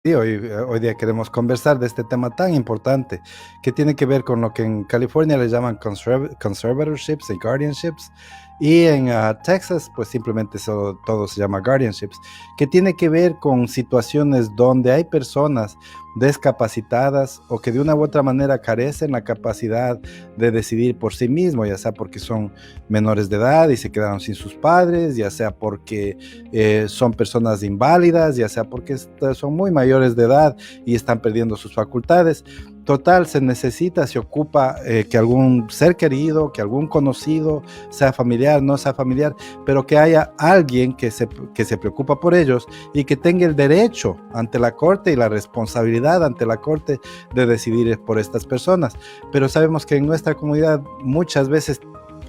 Sí, hoy día queremos conversar de este tema tan importante que tiene que ver con lo que en California le llaman conservatorships y guardianships, y en Texas pues simplemente todo se llama guardianships, que tiene que ver con situaciones donde hay personas discapacitadas o que de una u otra manera carecen la capacidad de decidir por sí mismos, ya sea porque son menores de edad y se quedaron sin sus padres, ya sea porque son personas inválidas, ya sea porque son muy mayores de edad y están perdiendo sus facultades. Total, se ocupa que algún ser querido, que algún conocido, sea familiar, no sea familiar, pero que haya alguien que se preocupa por ellos y que tenga el derecho ante la corte y la responsabilidad ante la corte de decidir por estas personas. Pero sabemos que en nuestra comunidad muchas veces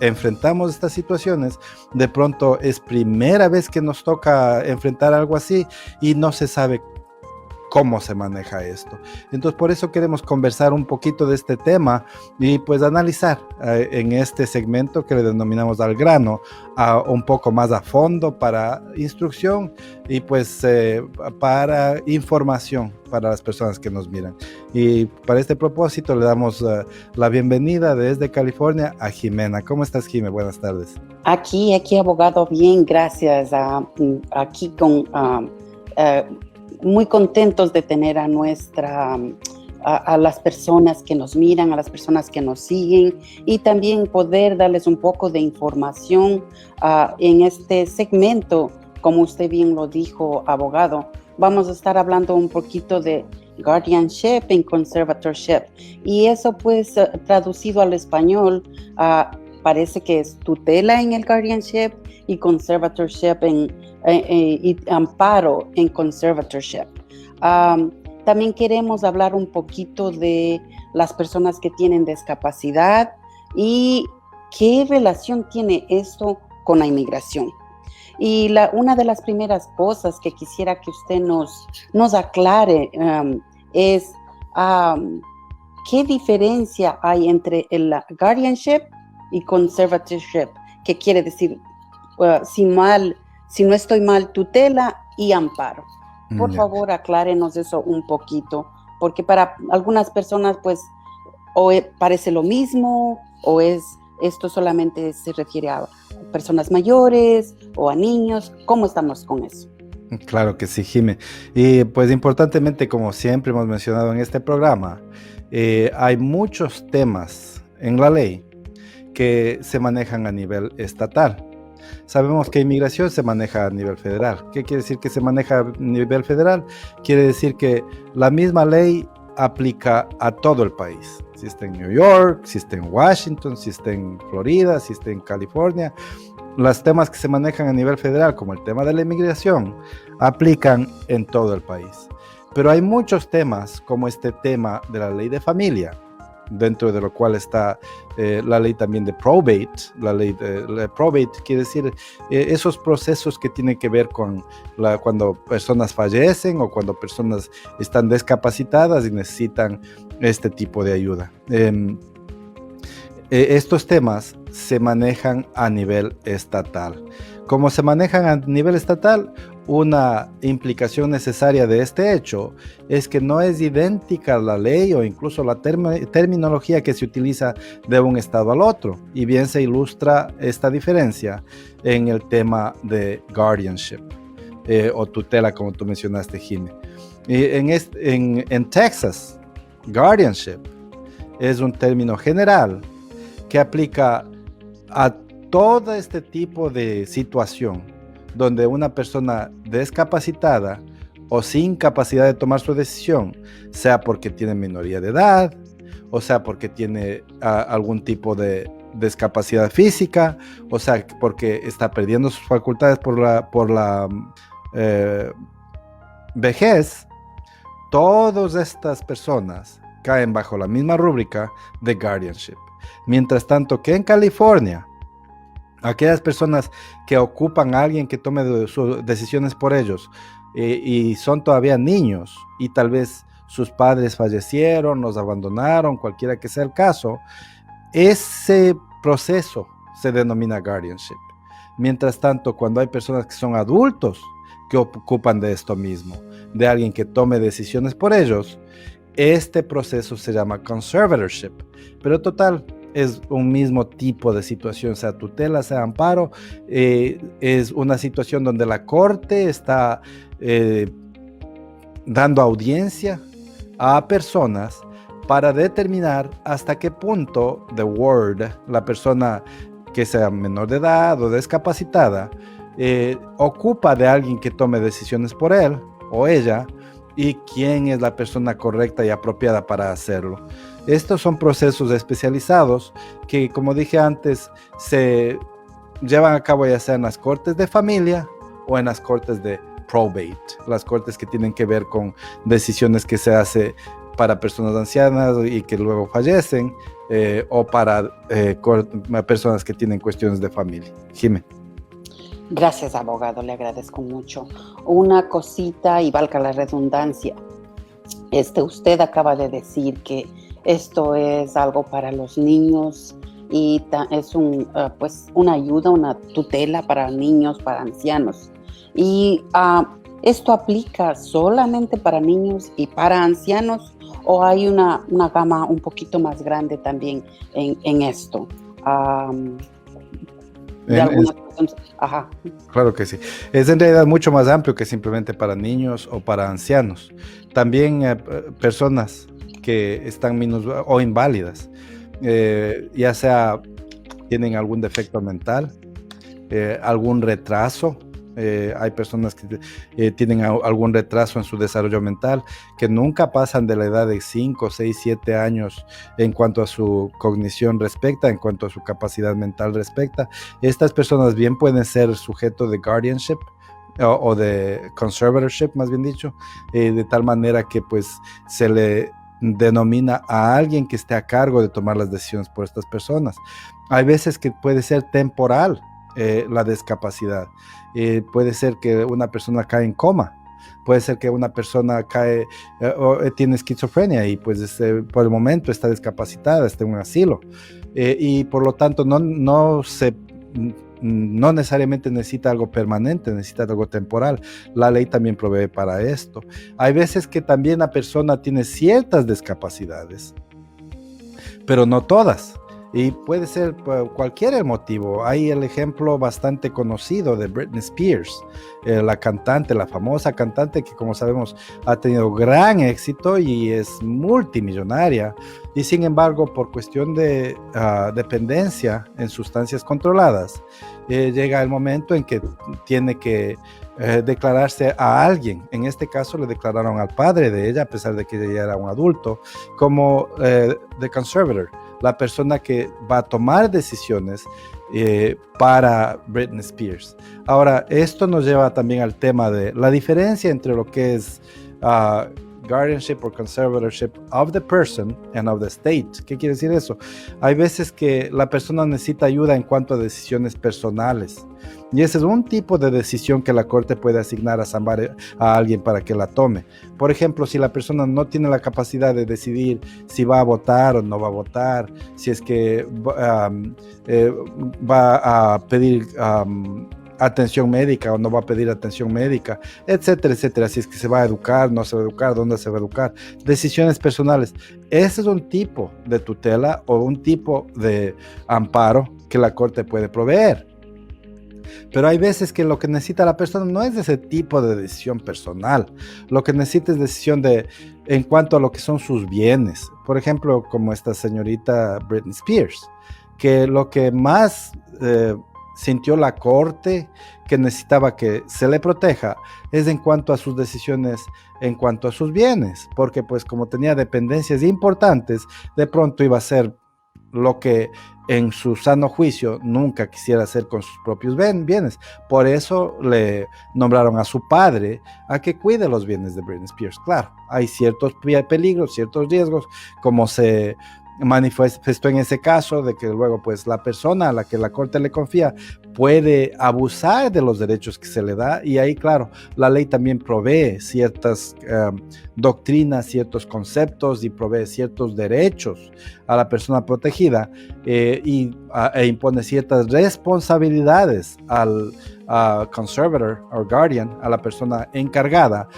enfrentamos estas situaciones, de pronto es primera vez que nos toca enfrentar algo así y no se sabe cómo se maneja esto. Entonces, por eso queremos conversar un poquito de este tema y pues analizar en este segmento que le denominamos al grano, un poco más a fondo para instrucción y pues para información para las personas que nos miran. Y para este propósito le damos la bienvenida desde California a Jimena. ¿Cómo estás, Jimena? Buenas tardes. Aquí, abogado, bien, gracias. Aquí muy contentos de tener a las personas que nos miran, a las personas que nos siguen, y también poder darles un poco de información en este segmento. Como usted bien lo dijo, abogado, vamos a estar hablando un poquito de guardianship and conservatorship, y eso pues traducido al español parece que es tutela en el guardianship y conservatorship y amparo en conservatorship. También queremos hablar un poquito de las personas que tienen discapacidad y qué relación tiene esto con la inmigración. Y una de las primeras cosas que quisiera que usted nos aclare es qué diferencia hay entre el guardianship y conservatorship, que quiere decir, si no estoy mal, tutela y amparo. Por favor, aclárenos eso un poquito, porque para algunas personas, pues, parece lo mismo, o esto solamente se refiere a personas mayores o a niños. ¿Cómo estamos con eso? Claro que sí, Jimé. Y pues importantemente, como siempre hemos mencionado en este programa, hay muchos temas en la ley que se manejan a nivel estatal. Sabemos que inmigración se maneja a nivel federal. ¿Qué quiere decir que se maneja a nivel federal? Quiere decir que la misma ley aplica a todo el país. Si está en New York, si está en Washington, si está en Florida, si está en California. Los temas que se manejan a nivel federal, como el tema de la inmigración, aplican en todo el país. Pero hay muchos temas, como este tema de la ley de familia, dentro de lo cual está la ley también de probate. La ley de probate quiere decir esos procesos que tienen que ver con cuando personas fallecen o cuando personas están discapacitadas y necesitan este tipo de ayuda. Estos temas se manejan a nivel estatal. Como se manejan a nivel estatal, una implicación necesaria de este hecho es que no es idéntica la ley o incluso la terminología que se utiliza de un estado al otro, y bien se ilustra esta diferencia en el tema de guardianship o tutela, como tú mencionaste, Jimmy. En Texas, guardianship es un término general que aplica a todo este tipo de situación donde una persona discapacitada o sin capacidad de tomar su decisión, sea porque tiene minoría de edad, o sea porque tiene algún tipo de discapacidad física, o sea porque está perdiendo sus facultades por la vejez, todas estas personas caen bajo la misma rúbrica de guardianship. Mientras tanto que en California, aquellas personas que ocupan a alguien que tome sus decisiones por ellos y son todavía niños y tal vez sus padres fallecieron, los abandonaron, cualquiera que sea el caso, ese proceso se denomina guardianship. Mientras tanto, cuando hay personas que son adultos, que ocupan de esto mismo, de alguien que tome decisiones por ellos. Este proceso se llama conservatorship, pero total, es un mismo tipo de situación, sea tutela, sea amparo, es una situación donde la corte está dando audiencia a personas para determinar hasta qué punto the ward, la persona que sea menor de edad o discapacitada, ocupa de alguien que tome decisiones por él o ella, y quién es la persona correcta y apropiada para hacerlo. Estos son procesos especializados que, como dije antes, se llevan a cabo ya sea en las cortes de familia o en las cortes de probate, las cortes que tienen que ver con decisiones que se hace para personas ancianas y que luego fallecen, o para personas que tienen cuestiones de familia. Jimé. Gracias, abogado, le agradezco mucho. Una cosita, y valga la redundancia, usted acaba de decir que esto es algo para los niños y es pues una ayuda, una tutela para niños, para ancianos. Y ¿esto aplica solamente para niños y para ancianos o hay una gama un poquito más grande también en esto? De algunas personas. Ajá. Claro que sí. Es en realidad mucho más amplio que simplemente para niños o para ancianos. También personas que están o inválidas, ya sea tienen algún defecto mental, algún retraso. Hay personas que tienen algún retraso en su desarrollo mental, que nunca pasan de la edad de 5, 6, 7 años en cuanto a su cognición respecta, en cuanto a su capacidad mental respecta. Estas personas bien pueden ser sujetos de guardianship o de conservatorship, más bien dicho, de tal manera que pues se le denomina a alguien que esté a cargo de tomar las decisiones por estas personas. Hay veces que puede ser temporal la discapacidad. Puede ser que una persona cae en coma, puede ser que una persona tiene esquizofrenia y pues por el momento está discapacitada, está en un asilo, y por lo tanto no necesariamente necesita algo permanente, necesita algo temporal. La ley también provee para esto. Hay veces que también la persona tiene ciertas discapacidades, pero no todas. Y puede ser por cualquier motivo. Hay el ejemplo bastante conocido de Britney Spears, la cantante, la famosa cantante que, como sabemos, ha tenido gran éxito y es multimillonaria. Y sin embargo, por cuestión de dependencia en sustancias controladas, llega el momento en que tiene que declararse a alguien. En este caso le declararon al padre de ella, a pesar de que ella era un adulto, como the conservator, la persona que va a tomar decisiones para Britney Spears. Ahora, esto nos lleva también al tema de la diferencia entre lo que es guardianship or conservatorship of the person and of the state. ¿Qué quiere decir eso? Hay veces que la persona necesita ayuda en cuanto a decisiones personales. Y ese es un tipo de decisión que la corte puede asignar a alguien para que la tome. Por ejemplo, si la persona no tiene la capacidad de decidir si va a votar o no va a votar, si es que va a pedir atención médica o no va a pedir atención médica, etcétera, etcétera. Si es que se va a educar, no se va a educar, dónde se va a educar. Decisiones personales. Ese es un tipo de tutela o un tipo de amparo que la corte puede proveer. Pero hay veces que lo que necesita la persona no es ese tipo de decisión personal. Lo que necesita es decisión en cuanto a lo que son sus bienes. Por ejemplo, como esta señorita Britney Spears, que lo que más sintió la corte que necesitaba que se le proteja es en cuanto a sus decisiones, en cuanto a sus bienes. Porque pues como tenía dependencias importantes, de pronto iba a ser lo que en su sano juicio nunca quisiera hacer con sus propios bienes. Por eso le nombraron a su padre a que cuide los bienes de Britney Spears. Claro, hay ciertos peligros, ciertos riesgos, como se manifestó en ese caso, de que luego pues la persona a la que la corte le confía puede abusar de los derechos que se le da, y ahí, claro, la ley también provee ciertas doctrinas, ciertos conceptos y provee ciertos derechos a la persona protegida, e impone ciertas responsabilidades al conservator o guardian, a la persona encargada,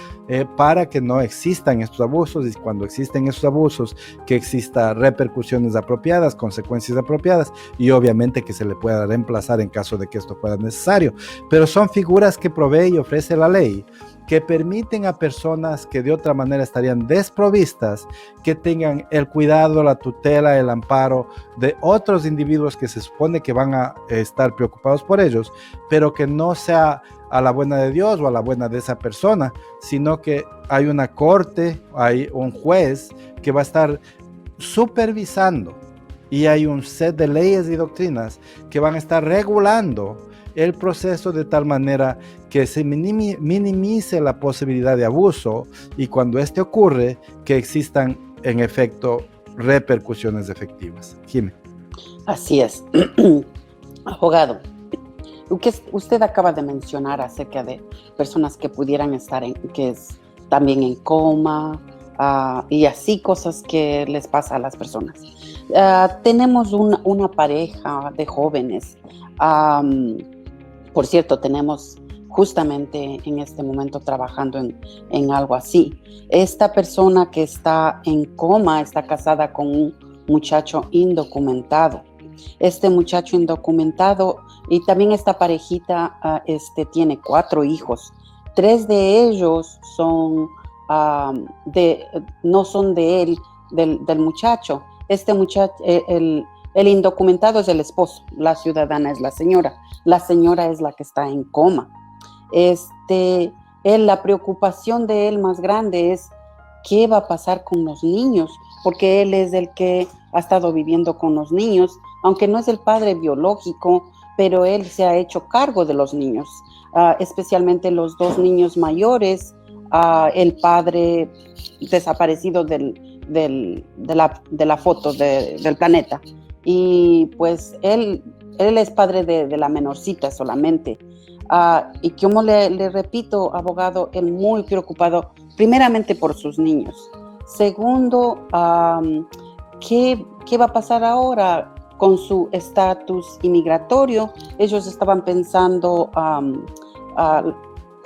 para que no existan estos abusos, y cuando existen estos abusos, que exista repercusiones apropiadas, consecuencias apropiadas, y obviamente que se le pueda reemplazar en caso de que esto fuera necesario. Pero son figuras que provee y ofrece la ley, que permiten a personas que de otra manera estarían desprovistas, que tengan el cuidado, la tutela, el amparo de otros individuos que se supone que van a estar preocupados por ellos, pero que no sea a la buena de Dios o a la buena de esa persona, sino que hay una corte, hay un juez que va a estar supervisando, y hay un set de leyes y doctrinas que van a estar regulando el proceso de tal manera que se minimice la posibilidad de abuso, y cuando este ocurre, que existan en efecto repercusiones efectivas. Jimé. Así es. Abogado, usted acaba de mencionar acerca de personas que pudieran estar también en coma, y así cosas que les pasa a las personas. Tenemos una pareja de jóvenes. Por cierto, tenemos justamente en este momento trabajando en algo así. Esta persona que está en coma está casada con un muchacho indocumentado. Este muchacho indocumentado, y también esta parejita tiene 4 hijos. 3 de ellos son no son de él, del muchacho. Este muchacho, el indocumentado es el esposo, la ciudadana es la señora. La señora es la que está en coma. La preocupación de él más grande es qué va a pasar con los niños, porque él es el que ha estado viviendo con los niños, aunque no es el padre biológico, pero él se ha hecho cargo de los niños, especialmente los 2 niños mayores, el padre desaparecido de la foto del planeta. Y pues él es padre de la menorcita solamente. Y como le repito, abogado, él muy preocupado, primeramente por sus niños. Segundo, ¿qué va a pasar ahora con su estatus inmigratorio? Ellos estaban pensando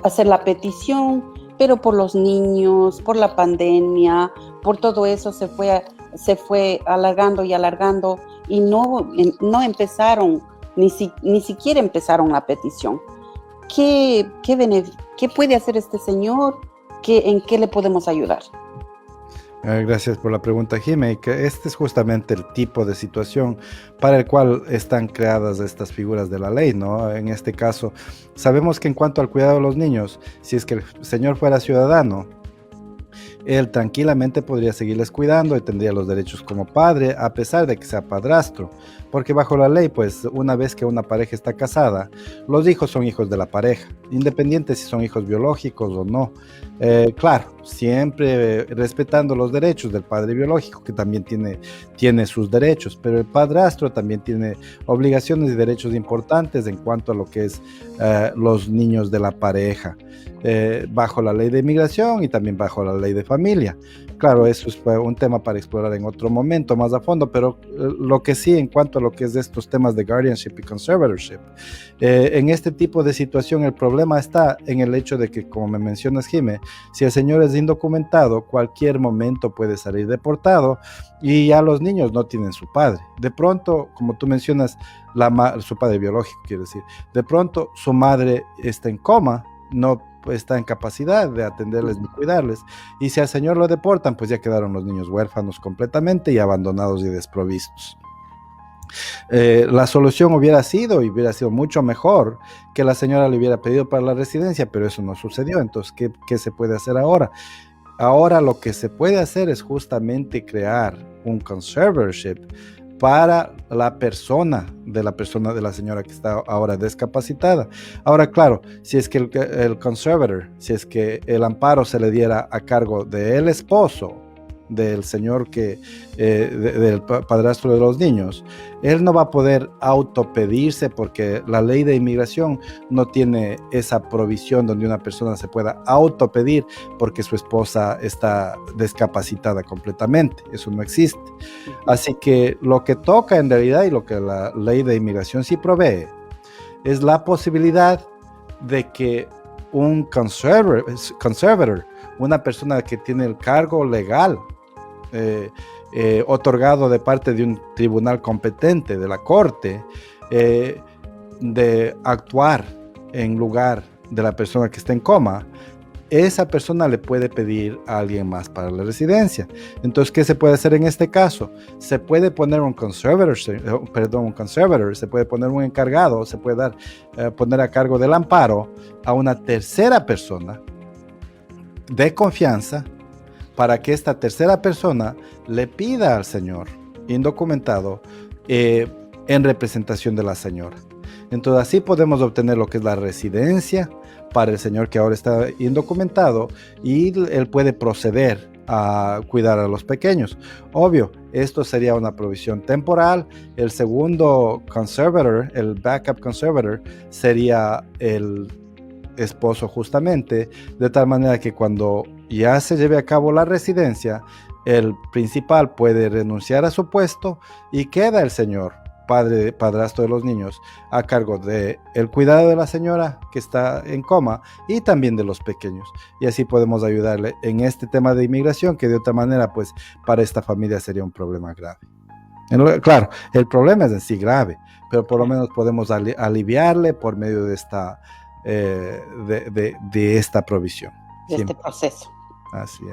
hacer la petición, pero por los niños, por la pandemia, por todo eso se fue alargando y alargando, y no empezaron, ni siquiera empezaron la petición. ¿Qué puede hacer este señor? ¿En qué le podemos ayudar? Gracias por la pregunta, Jimé, que este es justamente el tipo de situación para el cual están creadas estas figuras de la ley, ¿no? En este caso, sabemos que en cuanto al cuidado de los niños, si es que el señor fuera ciudadano, él tranquilamente podría seguirles cuidando y tendría los derechos como padre, a pesar de que sea padrastro, porque bajo la ley, pues una vez que una pareja está casada, los hijos son hijos de la pareja, independiente si son hijos biológicos o no. Claro, siempre respetando los derechos del padre biológico, que también tiene sus derechos, pero el padrastro también tiene obligaciones y derechos importantes en cuanto a lo que es los niños de la pareja, bajo la ley de inmigración y también bajo la ley de familia. Claro, eso es un tema para explorar en otro momento más a fondo, pero lo que sí, en cuanto a lo que es de estos temas de guardianship y conservatorship, en este tipo de situación el problema está en el hecho de que, como me mencionas, Jimé, si el señor es indocumentado, cualquier momento puede salir deportado, y ya los niños no tienen su padre. De pronto, como tú mencionas, su padre biológico, quiero decir, de pronto su madre está en coma, no está en capacidad de atenderles ni cuidarles, y si al señor lo deportan, pues ya quedaron los niños huérfanos completamente y abandonados y desprovistos. La solución hubiera sido mucho mejor que la señora le hubiera pedido para la residencia, pero eso no sucedió. Entonces, ¿qué se puede hacer ahora? Ahora lo que se puede hacer es justamente crear un conservatorship para la persona de la señora que está ahora discapacitada. Ahora, claro, si es que el conservator, si es que el amparo se le diera a cargo del esposo, del señor del padrastro de los niños, él no va a poder autopedirse porque la ley de inmigración no tiene esa provisión donde una persona se pueda autopedir porque su esposa está discapacitada completamente. Eso no existe. Así que lo que toca en realidad y lo que la ley de inmigración sí provee es la posibilidad de que un conservator, una persona que tiene el cargo legal otorgado de parte de un tribunal competente de la corte, de actuar en lugar de la persona que está en coma, esa persona le puede pedir a alguien más para la residencia. Entonces, ¿qué se puede hacer en este caso? Se puede poner un conservator, se puede poner un encargado, se puede poner a cargo del amparo a una tercera persona de confianza para que esta tercera persona le pida al señor indocumentado en representación de la señora. Entonces, así podemos obtener lo que es la residencia para el señor que ahora está indocumentado y él puede proceder a cuidar a los pequeños. Obvio, esto sería una provisión temporal. El segundo conservator, el backup conservator, sería el esposo justamente, de tal manera que cuando ya se lleve a cabo la residencia, el principal puede renunciar a su puesto y queda el señor padrastro de los niños a cargo de el cuidado de la señora que está en coma y también de los pequeños, y así podemos ayudarle en este tema de inmigración que de otra manera pues para esta familia sería un problema grave. Claro, el problema es en sí grave, pero por lo menos podemos aliviarle por medio de esta de esta provisión de este proceso.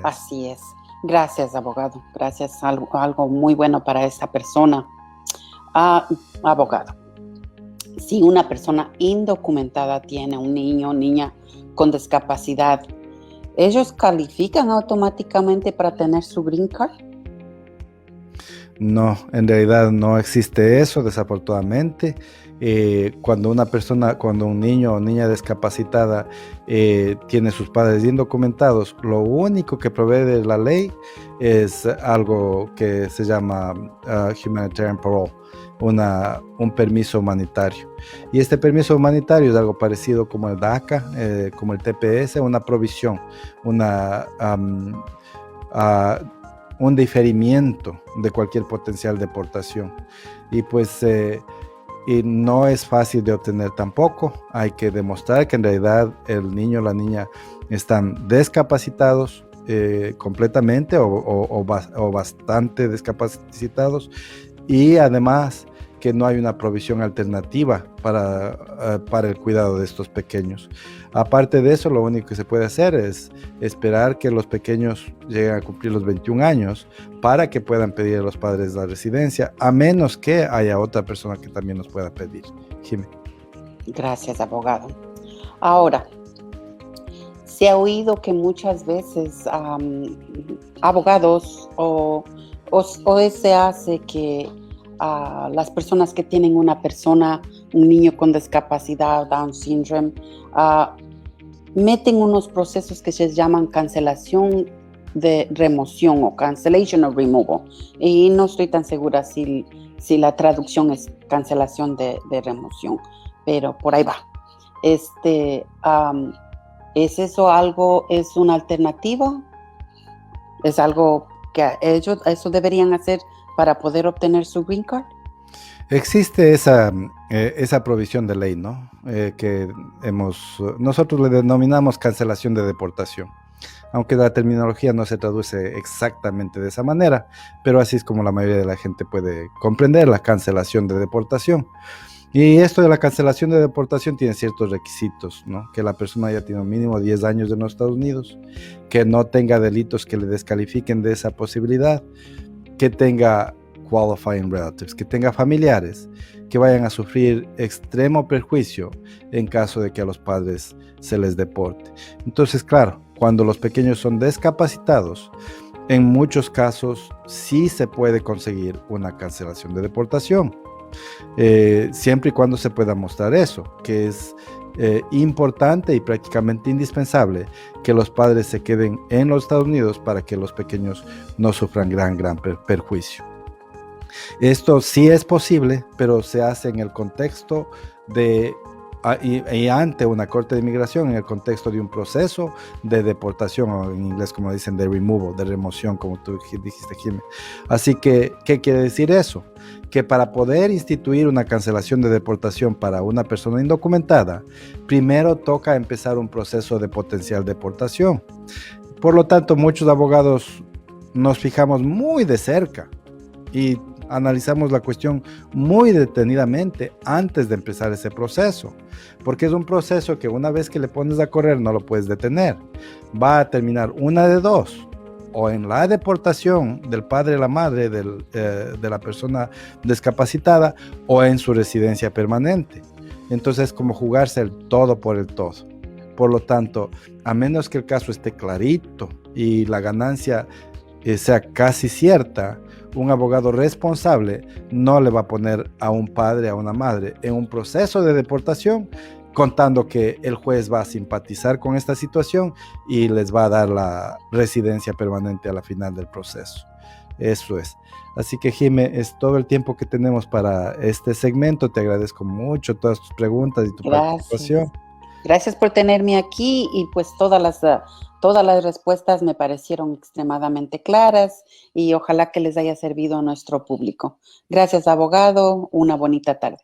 Así es. Gracias, abogado. Gracias, algo muy bueno para esta persona. Abogado, si una persona indocumentada tiene un niño o niña con discapacidad, ¿ellos califican automáticamente para tener su green card? No, en realidad no existe eso, desafortunadamente. Cuando un niño o niña discapacitada tiene sus padres indocumentados, lo único que provee de la ley es algo que se llama humanitarian parole, un permiso humanitario. Y este permiso humanitario es algo parecido como el DACA, como el TPS, una provisión, un diferimiento de cualquier potencial deportación. Y pues y no es fácil de obtener tampoco. Hay que demostrar que en realidad el niño o la niña están discapacitados completamente o bastante discapacitados, y además que no hay una provisión alternativa para el cuidado de estos pequeños. Aparte de eso, lo único que se puede hacer es esperar que los pequeños lleguen a cumplir los 21 años para que puedan pedir a los padres la residencia, a menos que haya otra persona que también nos pueda pedir. Jimé. Gracias, abogado. Ahora, se ha oído que muchas veces abogados o se hace que las personas que tienen un niño con discapacidad, Down syndrome, meten unos procesos que se llaman cancelación de remoción o cancellation of removal. Y no estoy tan segura si la traducción es cancelación de remoción, pero por ahí va. ¿Es eso algo, es una alternativa? ¿Es algo que ellos eso deberían hacer para poder obtener su green card? Existe esa provisión de ley, ¿no? Que nosotros le denominamos cancelación de deportación, aunque la terminología no se traduce exactamente de esa manera, pero así es como la mayoría de la gente puede comprender la cancelación de deportación. Y esto de la cancelación de deportación tiene ciertos requisitos, ¿no? Que la persona haya tenido mínimo 10 años en los Estados Unidos, que no tenga delitos que le descalifiquen de esa posibilidad, que tenga qualifying relatives, que tenga familiares que vayan a sufrir extremo perjuicio en caso de que a los padres se les deporte. Entonces, claro, cuando los pequeños son discapacitados, en muchos casos sí se puede conseguir una cancelación de deportación, siempre y cuando se pueda mostrar eso, que es importante y prácticamente indispensable que los padres se queden en los Estados Unidos para que los pequeños no sufran gran perjuicio. Esto sí es posible, pero se hace en el contexto de y ante una corte de inmigración, en el contexto de un proceso de deportación, o en inglés como dicen de removal, de remoción, como tú dijiste, Jimmy. Así que, ¿qué quiere decir eso? Que para poder instituir una cancelación de deportación para una persona indocumentada, primero toca empezar un proceso de potencial deportación. Por lo tanto, muchos abogados nos fijamos muy de cerca y analizamos la cuestión muy detenidamente antes de empezar ese proceso, porque es un proceso que una vez que le pones a correr no lo puedes detener. Va a terminar una de dos, o en la deportación del padre o la madre de la persona discapacitada, o en su residencia permanente. Entonces es como jugarse el todo por el todo. Por lo tanto, a menos que el caso esté clarito y la ganancia sea casi cierta, un abogado responsable no le va a poner a un padre, a una madre, en un proceso de deportación, contando que el juez va a simpatizar con esta situación y les va a dar la residencia permanente a la final del proceso. Eso es. Así que, Jimé, es todo el tiempo que tenemos para este segmento. Te agradezco mucho todas tus preguntas y tu participación. Gracias por tenerme aquí y pues todas las respuestas me parecieron extremadamente claras y ojalá que les haya servido a nuestro público. Gracias, abogado. Una bonita tarde.